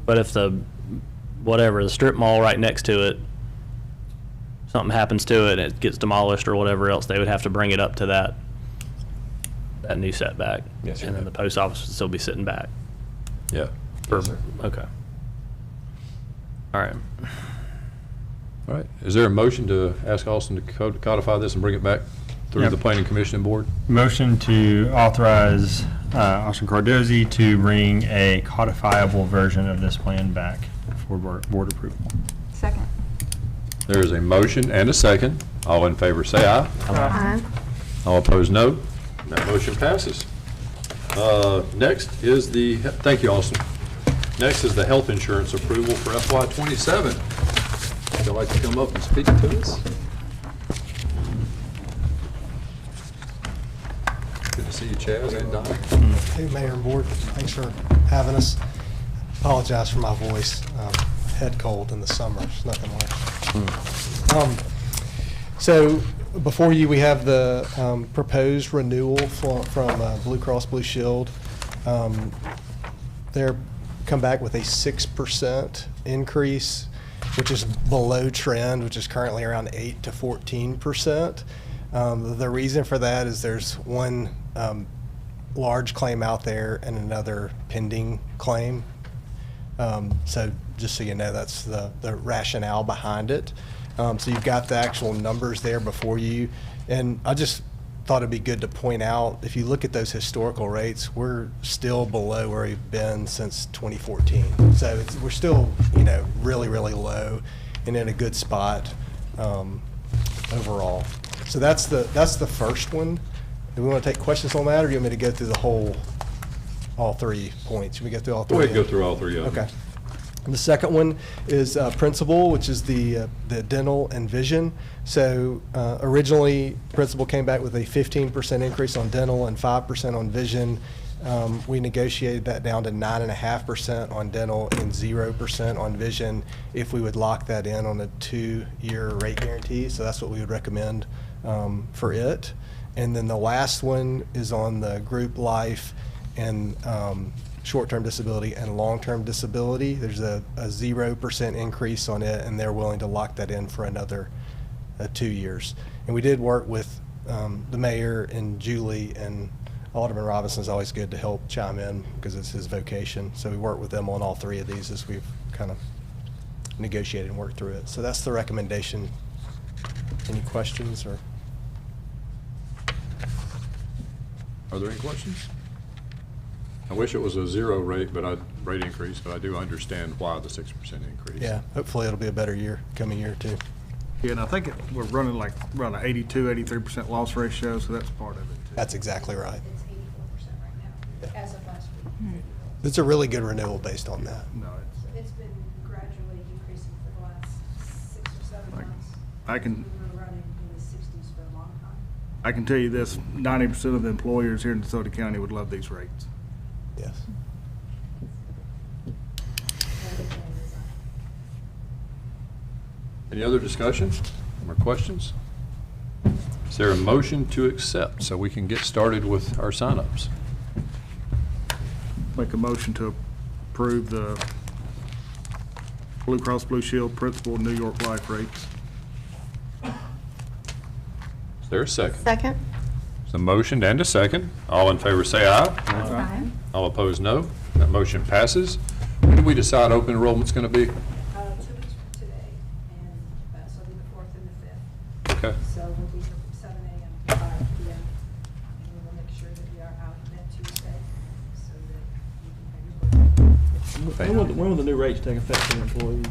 but if the strip mall right next to it, something happens to it and it gets demolished or whatever else, they would have to bring it up to that new setback. Yes, sir. And then the post office would still be sitting back. Yeah. Yes, sir. Okay. All right. All right. Is there a motion to ask Austin to codify this and bring it back through Yep. the planning commission and board? Motion to authorize Austin Cardozi to bring a codifiable version of this plan back for board approval. Second. There is a motion and a second. All in favor, say aye. Aye. All opposed, no. That motion passes. Next is thank you, Austin. Next is the health insurance approval for FY '27. Would you like to come up and speak to us? Good to see you, Chaz and Don. Hey, Mayor and Board, thanks for having us. Apologize for my voice. Head cold in the summer, it's nothing worse. So before you, we have the proposed renewal from Blue Cross Blue Shield. They're come back with a 6% increase, which is below trend, which is currently around 8 to 14%. The reason for that is there's one large claim out there and another pending claim. So just so you know, that's the rationale behind it. So you've got the actual numbers there before you. And I just thought it'd be good to point out, if you look at those historical rates, we're still below where we've been since 2014. So we're still, really, really low and in a good spot overall. So that's the first one. Do we want to take questions on that, or do you want me to go through all 3 points? Should we go through all 3? Go ahead and go through all 3 of them. Okay. And the second one is Principal, which is the dental and vision. So originally, Principal came back with a 15% increase on dental and 5% on vision. We negotiated that down to 9.5% on dental and 0% on vision if we would lock that in on a 2-year rate guarantee. So that's what we would recommend for it. And then the last one is on the group life and short-term disability and long-term disability. There's a 0% increase on it, and they're willing to lock that in for another 2 years. And we did work with the mayor and Julie, and Alderman Robinson is always good to help chime in because it's his vocation. So we worked with them on all 3 of these as we've kind of negotiated and worked through it. So that's the recommendation. Any questions or? Are there any questions? I wish it was a 0 rate increase, but I do understand why the 6% increase. Yeah, hopefully it'll be a better coming year too. Yeah, and I think we're running around an 82, 83% loss ratio, so that's part of it too. That's exactly right. It's 84% right now, as of last week. It's a really good renewal based on that. No, It's been gradually decreasing for the last 6 or 7 Like, months. I can- We were running in the 60s for a long time. I can tell you this, 90% of the employers here in DeSoto County would love these rates. Yes. Any other discussion or questions? Is there a motion to accept so we can get started with our signups? Make a motion to approve the Blue Cross Blue Shield Principal New York Life rates. Is there a second? Second? There's a motion and a second. All in favor say aye. Aye. All opposed, no. That motion passes. When do we decide open enrollment's going to be? 2 weeks from today, and so it'll be the 4th and the 5th. Okay. So we'll be here from 7 a.m. to 5 p.m. And we will make sure that we are out that Tuesday so that you can have your work. When will the new rates take effect for employees?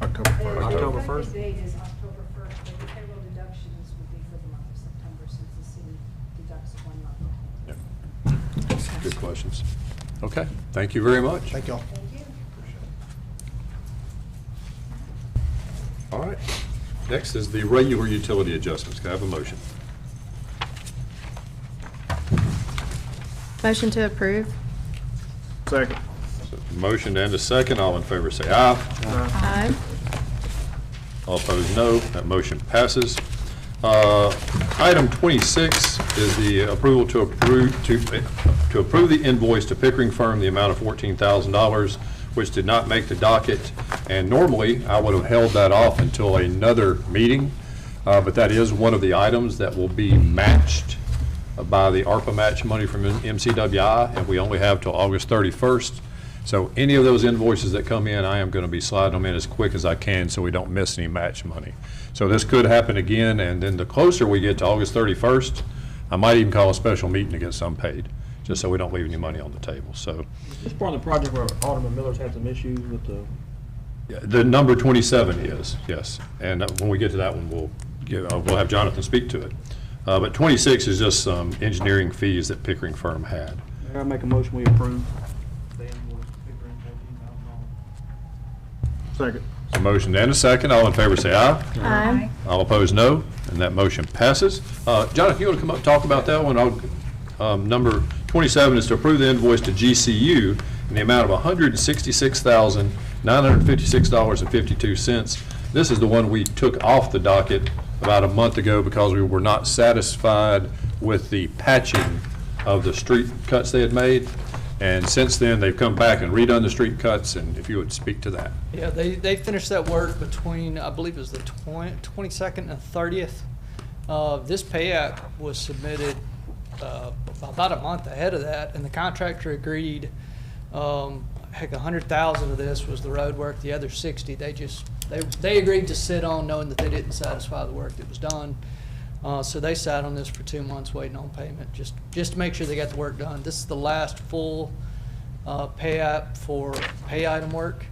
October 1st. October The 1st? effective date is October 1st, but the payroll deductions will be for the month of September since the city deducts 1 month. Good questions. Okay, thank you very much. Thank y'all. Thank you. All right. Next is the regular utility adjustments. Can I have a motion? Motion to approve? Second. Motion and a second. All in favor say aye. Aye. All opposed, no. That motion passes. Item 26 is the approval to approve the invoice to Pickering Firm, the amount of $14,000, which did not make the docket. And normally, I would have held that off until another meeting, but that is one of the items that will be matched by the ARPA match money from MCWI, and we only have till August 31st. So any of those invoices that come in, I am going to be sliding them in as quick as I can so we don't miss any match money. So this could happen again, and then the closer we get to August 31st, I might even call a special meeting to get some paid, just so we don't leave any money on the table. So Is this part of the project where Alderman Miller's had some issues with the? yeah, the number 27 is, yes. And when we get to that one, we'll have Jonathan speak to it. But 26 is just some engineering fees that Pickering Firm had. Mayor, I make a motion, we approve. The invoice, Pickering, $14,000. Second. A motion and a second. All in favor say aye. Aye. All opposed, no. And that motion passes. Jonathan, you want to come up and talk about that one? Number 27 is to approve the invoice to GCU in the amount of $166,956.52. This is the one we took off the docket about a month ago because we were not satisfied with the patching of the street cuts they had made. And since then, they've come back and redone the street cuts, and if you would speak to that. Yeah, they finished that work between, I believe it was the 22nd and 30th. This pay app was submitted about a month ahead of that, and the contractor agreed, heck, 100,000 of this was the road work, the other 60, they agreed to sit on knowing that they didn't satisfy the work that was done. So they sat on this for 2 months waiting on payment, just to make sure they got the work done. This is the last full pay app for pay item work.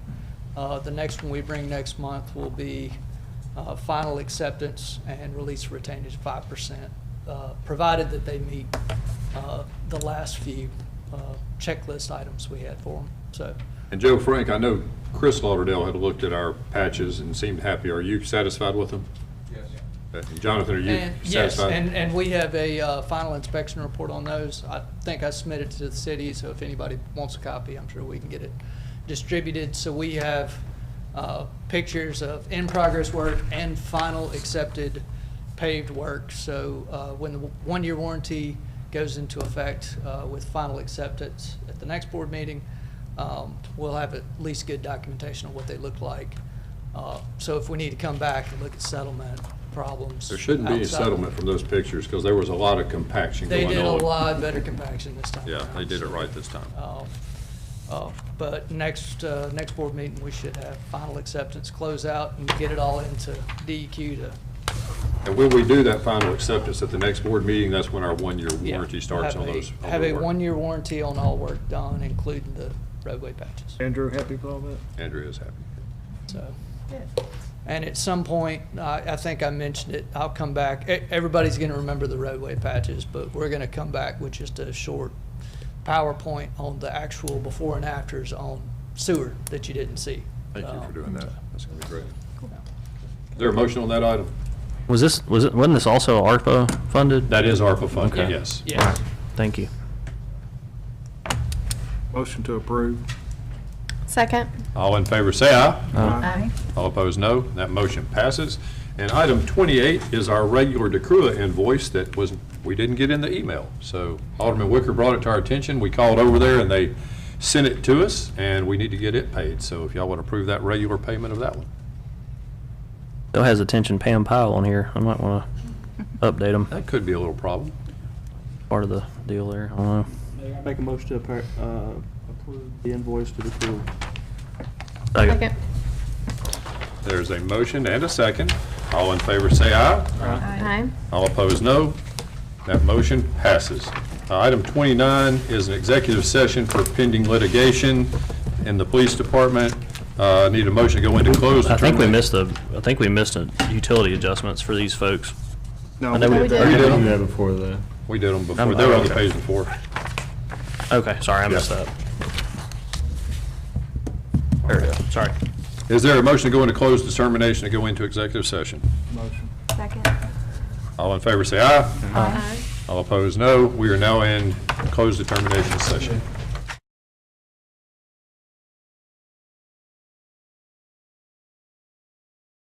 The next one we bring next month will be final acceptance and release retainage 5%, provided that they meet the last few checklist items we had for them. So. And Joe Frank, I know Chris Lauderdale had looked at our patches and seemed happy. Are you satisfied with them? Yes. And Jonathan, are you Yes, satisfied? and we have a final inspection report on those. I think I submitted to the city, so if anybody wants a copy, I'm sure we can get it distributed. So we have pictures of in-progress work and final accepted paved work. So when the one-year warranty goes into effect with final acceptance at the next board meeting, we'll have at least good documentation of what they look like. So if we need to come back and look at settlement problems. There shouldn't be any outside- settlement from those pictures because there was a lot of compaction They going on. did a lot better compaction this time. Yeah, they did it right this time. But next board meeting, we should have final acceptance, close out, and get it all into DEQ to. And when we do that final acceptance at the next board meeting, that's when our one-year Yeah, warranty starts on those. on Have the a work. one-year warranty on all work done, including the roadway patches. Andrew, happy with all that? Andrea is happy. So, and at some point, I think I mentioned it, I'll come back. Everybody's going to remember the roadway patches, but we're going to come back with just a short PowerPoint on the actual before and afters on sewer that you didn't see. Thank you for doing that. That's going to be great. Is there a motion on that item? Wasn't this also ARPA funded? That is ARPA funded, Okay. yes. Yes. All right. Thank you. Motion to approve. Second? All in favor say aye. Aye. All opposed, no. That motion passes. And item 28 is our regular DeCrua invoice that we didn't get in the email. So Alderman Wicker brought it to our attention. We called over there and they sent it to us, and we need to get it paid. So if y'all want to approve that regular payment of that one. Still has attention Pam Powell on here. I might want to update them. That could be a little problem. Part of the deal there. I don't know. Mayor, I make a motion to approve the invoice to the crew. Second. There's a motion and a second. All in favor say aye. Aye. All opposed, no. That motion passes. Item 29 is an executive session for pending litigation in the police department. Need a motion to go into closed. I think we missed utility adjustments for these folks. No, I know we we did. did. We did them. before that. We did them before. They were on the page before. Okay, sorry, I missed Yeah. that. There we go. Sorry. Is there a motion to go into closed determination to go into executive session? Second. All in favor say aye. Aye. All opposed, no. We are now in closed determination session.